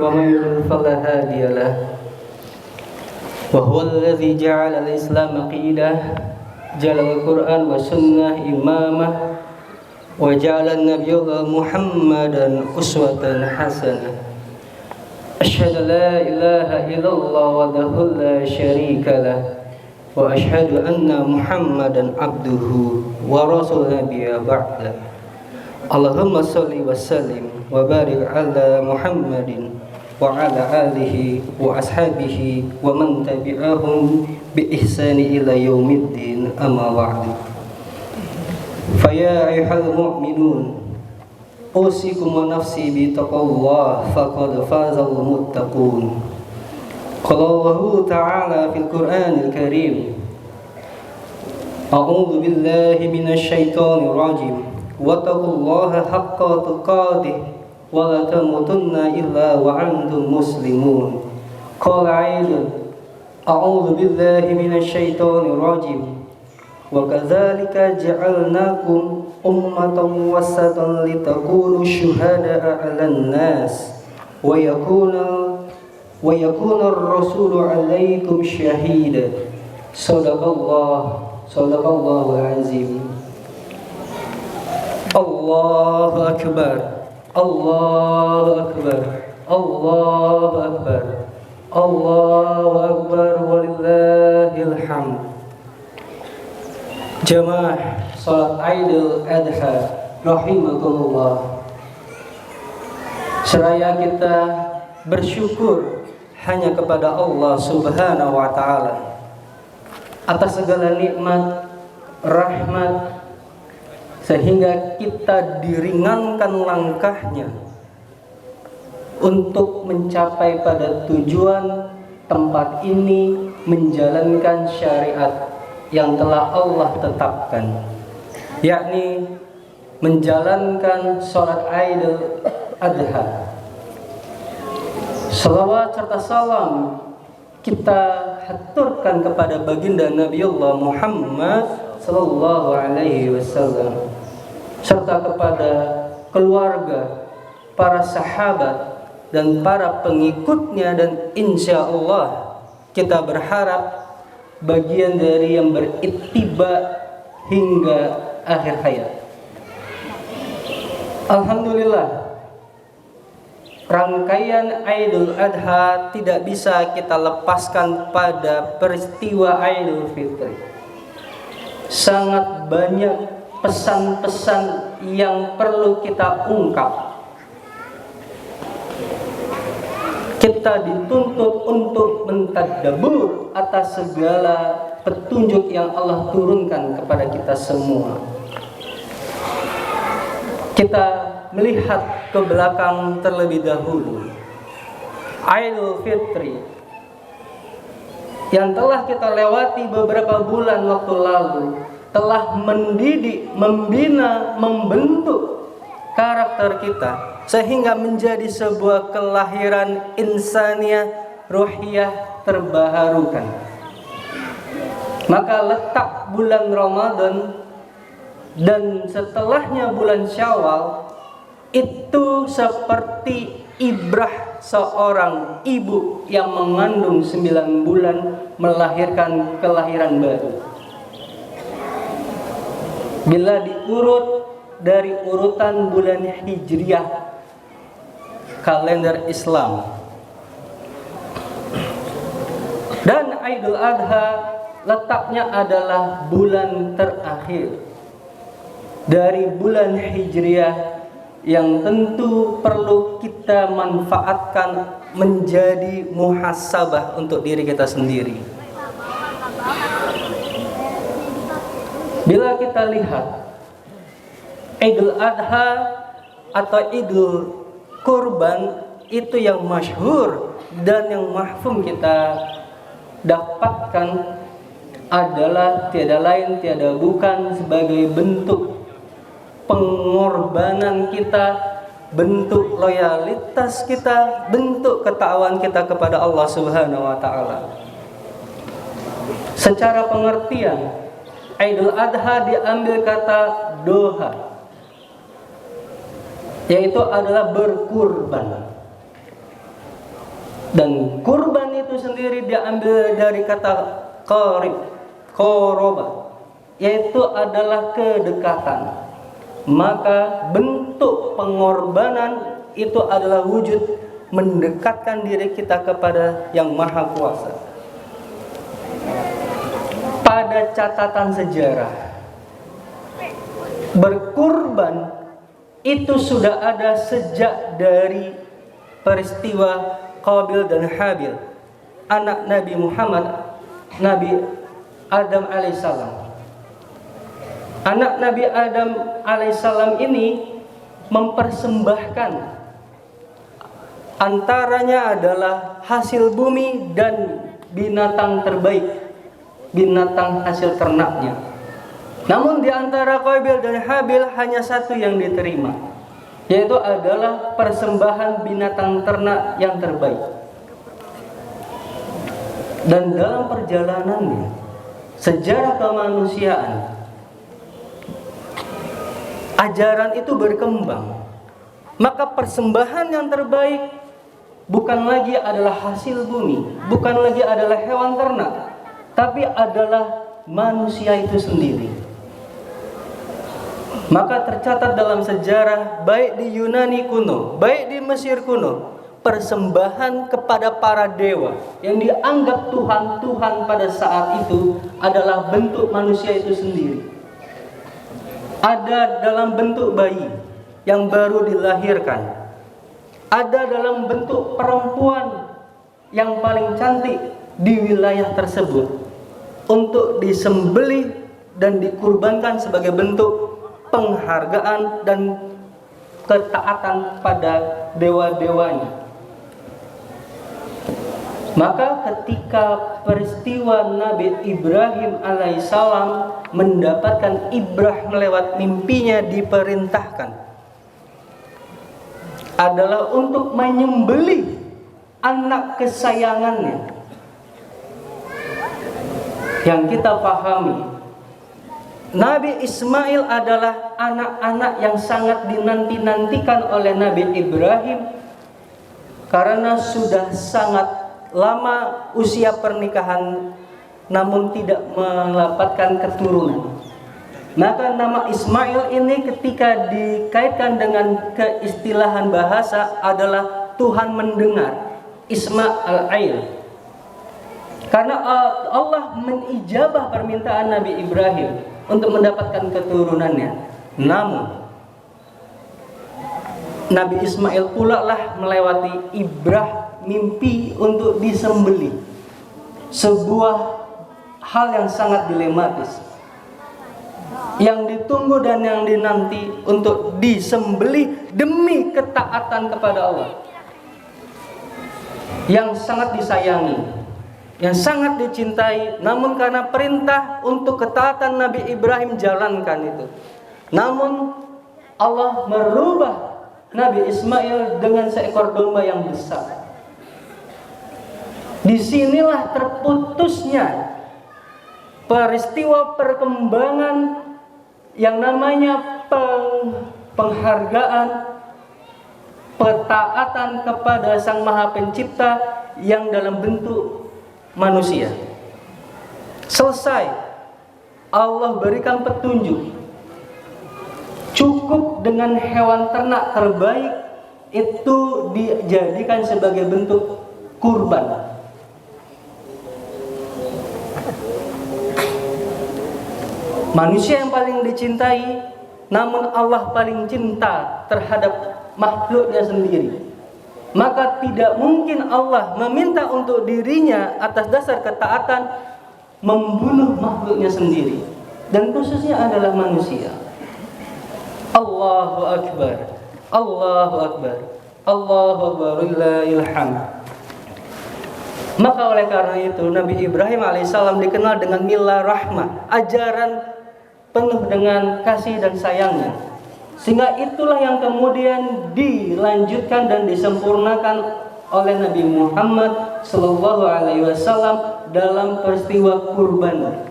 ومن يضلل فلا هادي له وهو الذي جعل الإسلام قيلة جعل القرآن والسنة إمامة وجعل النبي محمدا أسوة حسنة أشهد لا إله إلا الله وحده لا شريك له وأشهد أن محمدا عبده ورسوله بعده اللهم صل وسلم وبارك على محمد وعلى آله وأصحابه ومن تبعهم بإحسان إلى يوم الدين أما بعد فيا أيها المؤمنون أوصيكم ونفسي بتقوى الله فقد فاز المتقون قال الله تعالى في القرآن الكريم أعوذ بالله من الشيطان الرجيم واتقوا الله حق تقاته ولا تموتن إلا وأنتم مسلمون قال أيضا أعوذ بالله من الشيطان الرجيم وكذلك جعلناكم أمة وسطا لتكونوا شهداء على الناس ويكون الرسول عليكم شهيدا صدق الله العظيم الله أكبر الله أكبر الله أكبر الله أكبر ولله الحمد. Jamaah salat Idul Adha rahimakumullah. Seraya kita bersyukur hanya kepada Allah Subhanahu wa taala atas segala nikmat, rahmat, sehingga kita diringankan langkahnya untuk mencapai pada tujuan tempat ini, menjalankan syariat yang telah Allah tetapkan, yakni menjalankan sholat Idul Adha. Salawat serta salam kita haturkan kepada baginda Nabiullah Muhammad sallallahu alaihi wasallam serta kepada keluarga, para sahabat dan para pengikutnya, dan insya Allah kita berharap bagian dari yang berittiba hingga akhir hayat. Alhamdulillah, rangkaian Idul Adha tidak bisa kita lepaskan pada peristiwa Idul Fitri. Sangat banyak pesan-pesan yang perlu kita ungkap. Kita dituntut untuk mentadabbur atas segala petunjuk yang Allah turunkan kepada kita semua. Kita melihat ke belakang terlebih dahulu. Idul Fitri yang telah kita lewati beberapa bulan waktu lalu telah mendidik, membina, membentuk karakter kita sehingga menjadi sebuah kelahiran insaniyah ruhiyah terbaharukan. Maka letak bulan Ramadan dan setelahnya bulan Syawal itu seperti ibrah seorang ibu yang mengandung 9 bulan melahirkan kelahiran baru. Bila diurut dari urutan bulan Hijriah kalender Islam, dan Idul Adha letaknya adalah bulan terakhir dari bulan Hijriah yang tentu perlu kita manfaatkan menjadi muhasabah untuk diri kita sendiri. Bila kita lihat Idul Adha atau Idul Kurban itu yang masyhur dan yang mahfum kita dapatkan adalah tiada lain tiada bukan sebagai bentuk pengorbanan kita, bentuk loyalitas kita, bentuk ketakwaan kita kepada Allah Subhanahu wa taala. Secara pengertian Idul Adha diambil kata doha, yaitu adalah berkurban. Dan kurban itu sendiri diambil dari kata qoroba, yaitu adalah kedekatan. Maka bentuk pengorbanan itu adalah wujud mendekatkan diri kita kepada Yang Maha Kuasa. Pada catatan sejarah, berkurban itu sudah ada sejak dari peristiwa Qabil dan Habil, anak Nabi Muhammad, Nabi Adam alaihissalam. Anak Nabi Adam alaihissalam ini mempersembahkan, antaranya adalah hasil bumi dan binatang terbaik, binatang hasil ternaknya. Namun di antara Qabil dan Habil hanya satu yang diterima, yaitu adalah persembahan binatang ternak yang terbaik. Dan dalam perjalanannya, sejarah kemanusiaan, ajaran itu berkembang. Maka persembahan yang terbaik bukan lagi adalah hasil bumi, bukan lagi adalah hewan ternak, tapi adalah manusia itu sendiri. Maka tercatat dalam sejarah, baik di Yunani kuno, baik di Mesir kuno, persembahan kepada para dewa yang dianggap Tuhan-Tuhan pada saat itu adalah bentuk manusia itu sendiri. Ada dalam bentuk bayi yang baru dilahirkan, ada dalam bentuk perempuan yang paling cantik di wilayah tersebut untuk disembelih dan dikurbankan sebagai bentuk penghargaan dan ketaatan pada dewa-dewanya. Maka ketika peristiwa Nabi Ibrahim alaihissalam mendapatkan ibrah melewat mimpinya, diperintahkan adalah untuk menyembelih anak kesayangannya. Yang kita pahami, Nabi Ismail adalah anak-anak yang sangat dinanti-nantikan oleh Nabi Ibrahim, karena sudah sangat lama usia pernikahan namun tidak mendapatkan keturunan. Maka nama Ismail ini ketika dikaitkan dengan keistilahan bahasa adalah Tuhan mendengar, Isma'il. Karena Allah menijabah permintaan Nabi Ibrahim untuk mendapatkan keturunannya. Namun Nabi Ismail pula lah melewati ibrah mimpi untuk disembelih. Sebuah hal yang sangat dilematis, yang ditunggu dan yang dinanti untuk disembelih demi ketaatan kepada Allah, yang sangat disayangi, yang sangat dicintai. Namun karena perintah untuk ketaatan Nabi Ibrahim, jalankan itu. Namun Allah merubah Nabi Ismail dengan seekor domba yang besar. Disinilah terputusnya peristiwa perkembangan yang namanya penghargaan, petaatan kepada Sang Maha Pencipta yang dalam bentuk manusia. Selesai, Allah berikan petunjuk, cukup dengan hewan ternak terbaik itu dijadikan sebagai bentuk kurban. Manusia yang paling dicintai, namun Allah paling cinta terhadap makhluknya sendiri. Maka tidak mungkin Allah meminta untuk dirinya atas dasar ketaatan membunuh makhluknya sendiri, dan khususnya adalah manusia. Allahu Akbar, Allahu Akbar, Allahu Akbar, lillahil hamd. Maka oleh karena itu Nabi Ibrahim alaihissalam dikenal dengan milah rahmah, ajaran penuh dengan kasih dan sayangnya. Sehingga itulah yang kemudian dilanjutkan dan disempurnakan oleh Nabi Muhammad sallallahu alaihi wasallam dalam peristiwa kurban.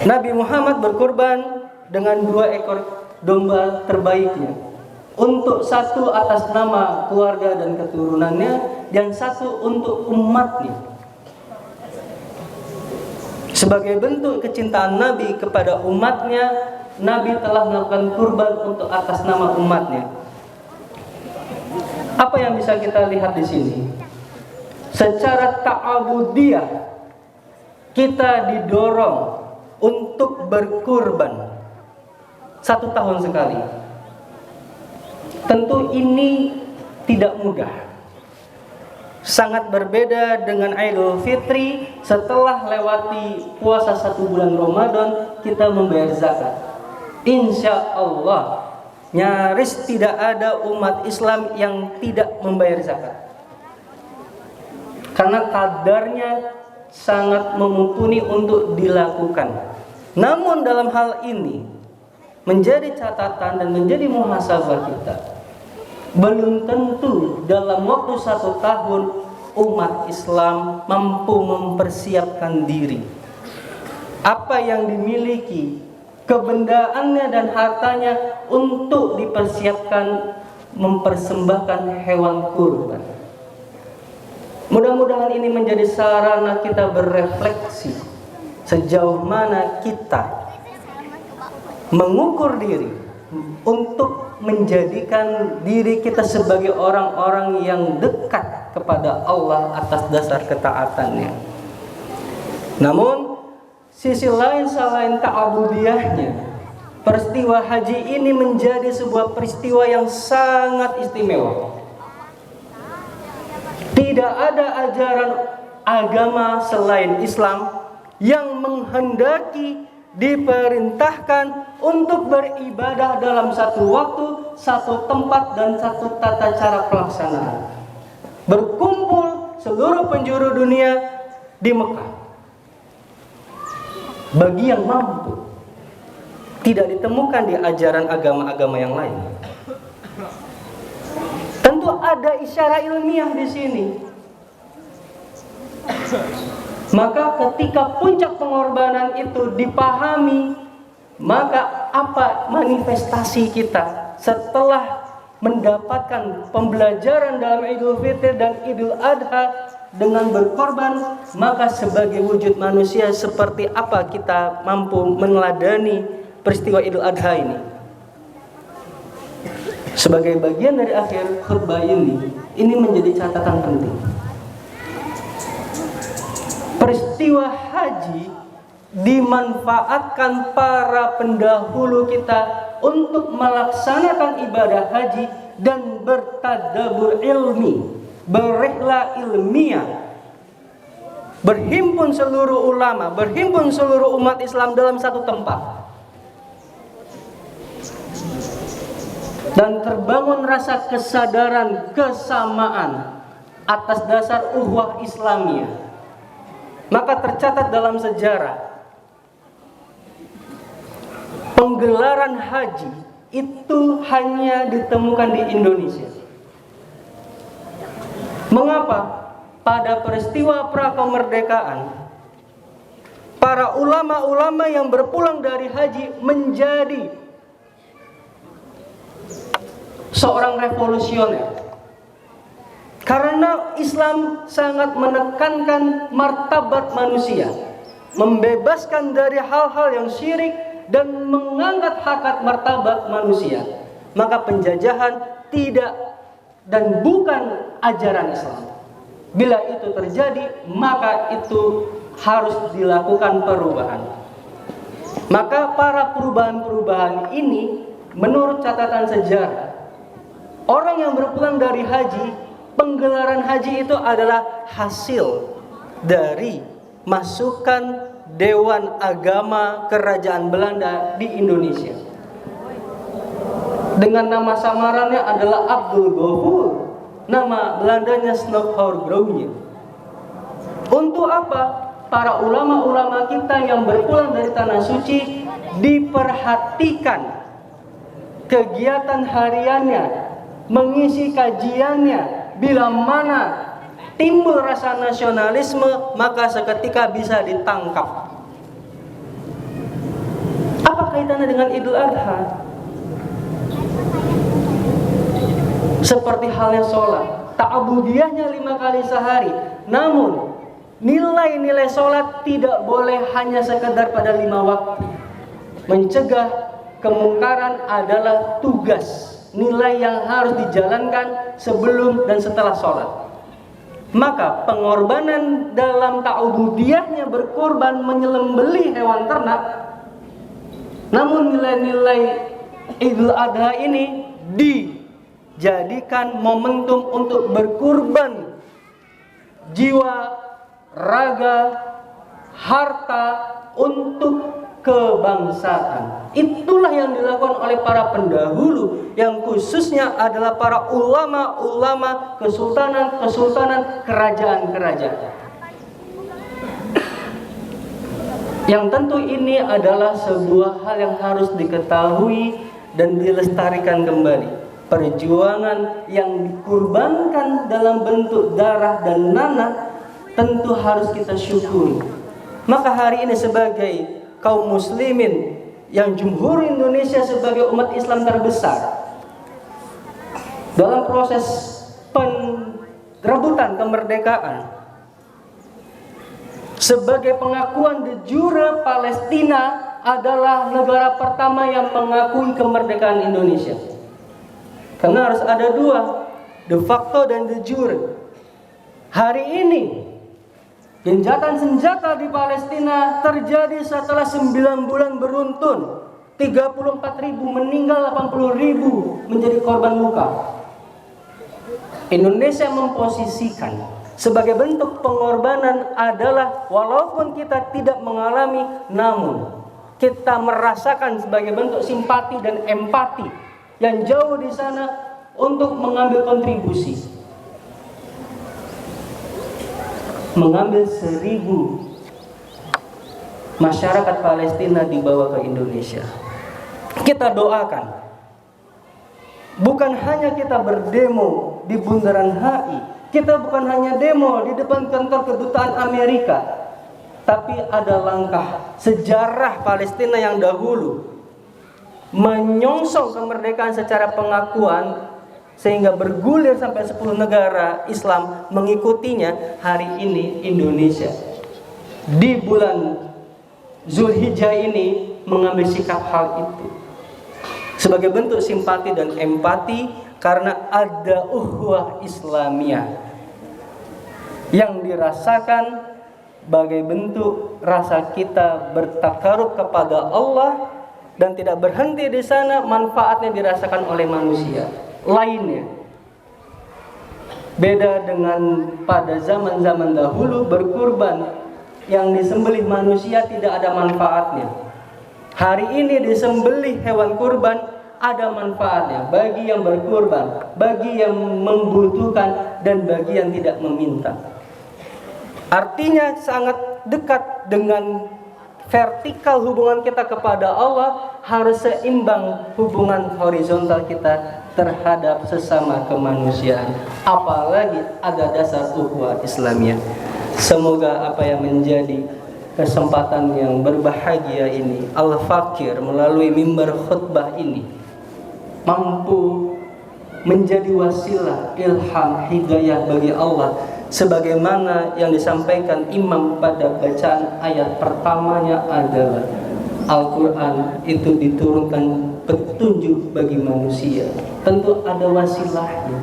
Nabi Muhammad berkurban dengan 2 ekor domba terbaiknya untuk satu atas nama keluarga dan keturunannya, dan satu untuk umatnya. Sebagai bentuk kecintaan Nabi kepada umatnya, Nabi telah melakukan kurban untuk atas nama umatnya. Apa yang bisa kita lihat di sini? Secara ta'abudiyah kita didorong untuk berkurban 1 tahun sekali. Tentu ini tidak mudah. Sangat berbeda dengan Idul Fitri. Setelah lewati puasa 1 bulan Ramadan, kita membayar zakat. Insya Allah nyaris tidak ada umat Islam yang tidak membayar zakat, karena kadarnya sangat mumpuni untuk dilakukan. Namun dalam hal ini menjadi catatan dan menjadi muhasabah kita, belum tentu dalam waktu 1 tahun umat Islam mampu mempersiapkan diri. Apa yang dimiliki, kebendaannya dan hartanya untuk dipersiapkan mempersembahkan hewan kurban. Mudah-mudahan ini menjadi sarana kita berefleksi sejauh mana kita mengukur diri untuk menjadikan diri kita sebagai orang-orang yang dekat kepada Allah atas dasar ketaatannya. Namun sisi lain selain ta'abudiyahnya, peristiwa haji ini menjadi sebuah peristiwa yang sangat istimewa. Tidak ada ajaran agama selain Islam yang menghendaki diperintahkan untuk beribadah dalam satu waktu, satu tempat, dan satu tata cara pelaksanaan. Berkumpul seluruh penjuru dunia di Mekah. Bagi yang mampu, tidak ditemukan di ajaran agama-agama yang lain. Tentu ada isyarat ilmiah di sini. Maka ketika puncak pengorbanan itu dipahami, maka apa manifestasi kita setelah mendapatkan pembelajaran dalam Idul Fitri dan Idul Adha dengan berkorban, maka sebagai wujud manusia seperti apa kita mampu meneladani peristiwa Idul Adha ini. Sebagai bagian dari akhir khutbah ini menjadi catatan penting. Peristiwa haji dimanfaatkan para pendahulu kita untuk melaksanakan ibadah haji dan bertadabur ilmi, berihla ilmiah, berhimpun seluruh ulama, berhimpun seluruh umat Islam dalam satu tempat, dan terbangun rasa kesadaran kesamaan atas dasar ukhuwah Islamiyah. Maka tercatat dalam sejarah, penggelaran haji itu hanya ditemukan di Indonesia. Mengapa? Pada peristiwa prakemerdekaan, para ulama-ulama yang berpulang dari haji menjadi seorang revolusioner. Karena Islam sangat menekankan martabat manusia, membebaskan dari hal-hal yang syirik dan mengangkat harkat martabat manusia. Maka penjajahan tidak dan bukan ajaran Islam. Bila itu terjadi, maka itu harus dilakukan perubahan. Maka para perubahan-perubahan ini menurut catatan sejarah, orang yang berpulang dari haji, penggelaran haji itu adalah hasil dari masukan Dewan Agama Kerajaan Belanda di Indonesia. Dengan nama samarannya adalah Abdul Ghafur, nama Belandanya Snokhoorgrounje. Untuk apa? Para ulama-ulama kita yang berpulang dari Tanah Suci diperhatikan kegiatan hariannya, mengisi kajiannya. Bila mana timbul rasa nasionalisme, maka seketika bisa ditangkap. Apa kaitannya dengan Idul Adha? Seperti halnya sholat, ta'abudiyahnya 5 kali sehari. Namun nilai-nilai sholat tidak boleh hanya sekedar pada 5 waktu. Mencegah kemungkaran adalah tugas, nilai yang harus dijalankan sebelum dan setelah sholat. Maka pengorbanan dalam ta'ubudiyahnya berkorban menyembelih hewan ternak. Namun nilai-nilai Idul Adha ini dijadikan momentum untuk berkurban jiwa, raga, harta untuk kebangsaan. Itulah yang dilakukan oleh para pendahulu, yang khususnya adalah para ulama-ulama kesultanan, kerajaan-kerajaan. Yang tentu ini adalah sebuah hal yang harus diketahui dan dilestarikan kembali. Perjuangan yang dikurbankan dalam bentuk darah dan nanah tentu harus kita syukuri. Maka hari ini sebagai kaum muslimin yang jumhur Indonesia sebagai umat Islam terbesar dalam proses perebutan kemerdekaan, sebagai pengakuan de jure Palestina adalah negara pertama yang mengakui kemerdekaan Indonesia. Karena harus ada dua, de facto dan de jure. Hari ini gencatan senjata di Palestina terjadi setelah 9 bulan beruntun. 34.000 meninggal, 80.000 menjadi korban luka. Indonesia memposisikan sebagai bentuk pengorbanan adalah walaupun kita tidak mengalami, namun kita merasakan sebagai bentuk simpati dan empati yang jauh di sana untuk mengambil kontribusi. Mengambil 1.000 masyarakat Palestina dibawa ke Indonesia. Kita doakan, bukan hanya kita berdemo di Bundaran HI, kita bukan hanya demo di depan kantor kedutaan Amerika, tapi ada langkah sejarah Palestina yang dahulu menyongsong kemerdekaan secara pengakuan sehingga bergulir sampai 10 negara Islam mengikutinya. Hari ini Indonesia di bulan Zulhijjah ini mengambil sikap hal itu sebagai bentuk simpati dan empati, karena ada ukhuwah Islamiyah yang dirasakan sebagai bentuk rasa kita bertakarub kepada Allah, dan tidak berhenti di sana, manfaatnya dirasakan oleh manusia lainnya. Beda dengan pada zaman-zaman dahulu berkurban, yang disembelih manusia tidak ada manfaatnya. Hari ini disembelih hewan kurban ada manfaatnya bagi yang berkurban, bagi yang membutuhkan, dan bagi yang tidak meminta. Artinya sangat dekat dengan vertikal hubungan kita kepada Allah, harus seimbang hubungan horizontal kita terhadap sesama kemanusiaan. Apalagi ada dasar ukhuwah Islamiyah. Semoga apa yang menjadi kesempatan yang berbahagia ini, Al-Fakir melalui mimbar khutbah ini mampu menjadi wasilah ilham hidayah bagi Allah, sebagaimana yang disampaikan imam pada bacaan ayat pertamanya adalah Al-Quran itu diturunkan petunjuk bagi manusia. Tentu ada wasilahnya,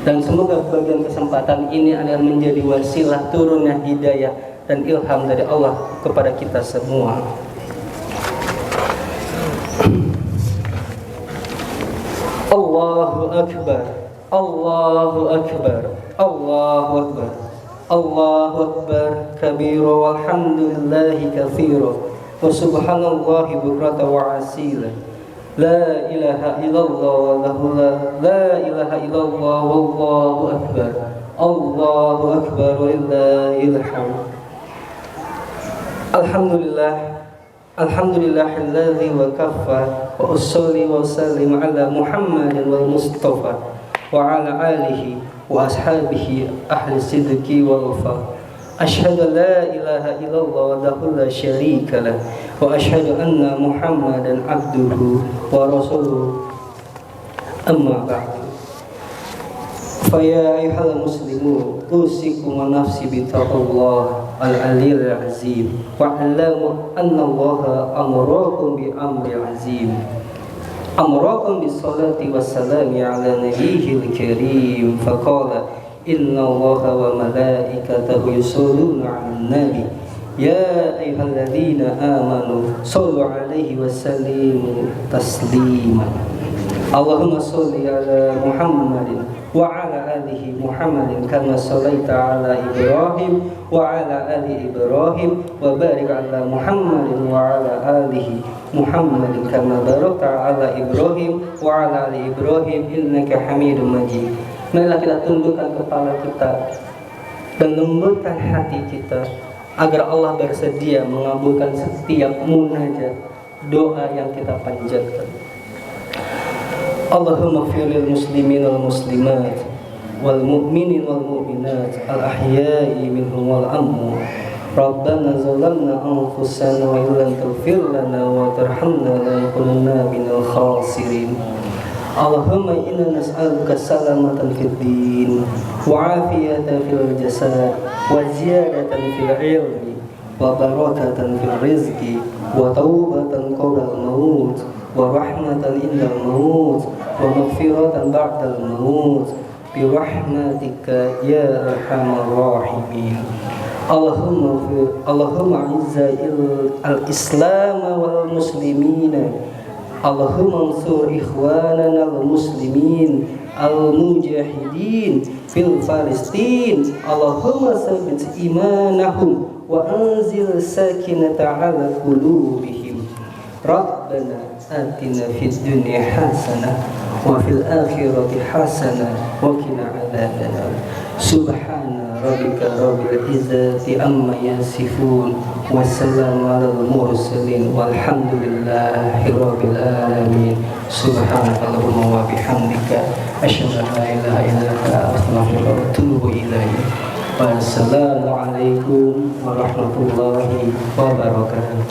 dan semoga bagian kesempatan ini adalah menjadi wasilah turunnya hidayah dan ilham dari Allah kepada kita semua. Allahu Akbar, Allahu Akbar, Allahu Akbar, Allahu Akbar kabira walhamdulillahi katsira wa subhanallahi bukratan wa asila. La ilaha illallah wallahu la ilaha illallah wallahu akbar. Allahu akbar walillahil hamd. Alhamdulillah, alhamdulillahilladzi wa kaffa wa usolli wa sallim ala Muhammadin wal Mustafa wa ala alihi wa ashabihi ahli sidqi wal wafa. Asyhadu an la ilaha illallah wahdahu la syarika lah wa asyhadu anna Muhammadan abduhu wa rasuluhu. Amma ba'du. Faya ayyuhal muslimun usikum wa nafsi bitaqullah al-aliyil azim wa'lamu anna allaha amarakum bi amri azim amarakum bis salati wassalami ala nabiyyil karim faqala inna allaha wa malaikatahu yusholluna 'alan nabi ya ayyuhalladzina amanu shallu 'alaihi wa sallimu taslima Allahumma sholli ala Muhammadin wa ala alihi Muhammadin kama shallaita ala Ibrahim wa ala ali Ibrahim wa barik ala Muhammadin wa ala alihi Muhammadin kama barakta ala Ibrahim wa ala ali Ibrahim innaka Hamidum Majid. Marilah kita tundukkan kepala kita dan lembutkan hati kita agar Allah bersedia mengabulkan setiap munajat doa yang kita panjatkan. Allahumma firil muslimin wal muslimat wal mu'minin wal mu'minat al ahya'i minhum wal amwat Rabbana zalamna anfusana wa illam taghfir lana wa tarhamna lanakunanna minal khasirin. Allahumma inna nas'aluka salamatan fid din wa afiyatan fil jasad wa ziyadatan fil ilmi wa barakatan fil rizqi wa taubatan qabla al-maut wa rahmatan indal maut wa maghfiratan ba'dal maut bi rahmatika ya arhamar rahimin. Allahumma izza al-islam wal muslimina Allahumma ansur ikhwanana al-muslimin al-mujahidin fil Palestin Allahumma sabbit imanahum wa anzil sakinata ala qulubihim Rabbana atina fid dunya hasanah wa fil akhirati hasanah wa qina adzabannar. Subhana rabbika rabbil izzati amma yasifun wa salamun alal mursalin walhamdulillahi rabbil alamin. Subhanakallahumma wa bihamdika asyhadu an la ilaha illa anta astaghfiruka wa atubu ilaik. Wassalamu alaikum warahmatullahi wabarakatuh.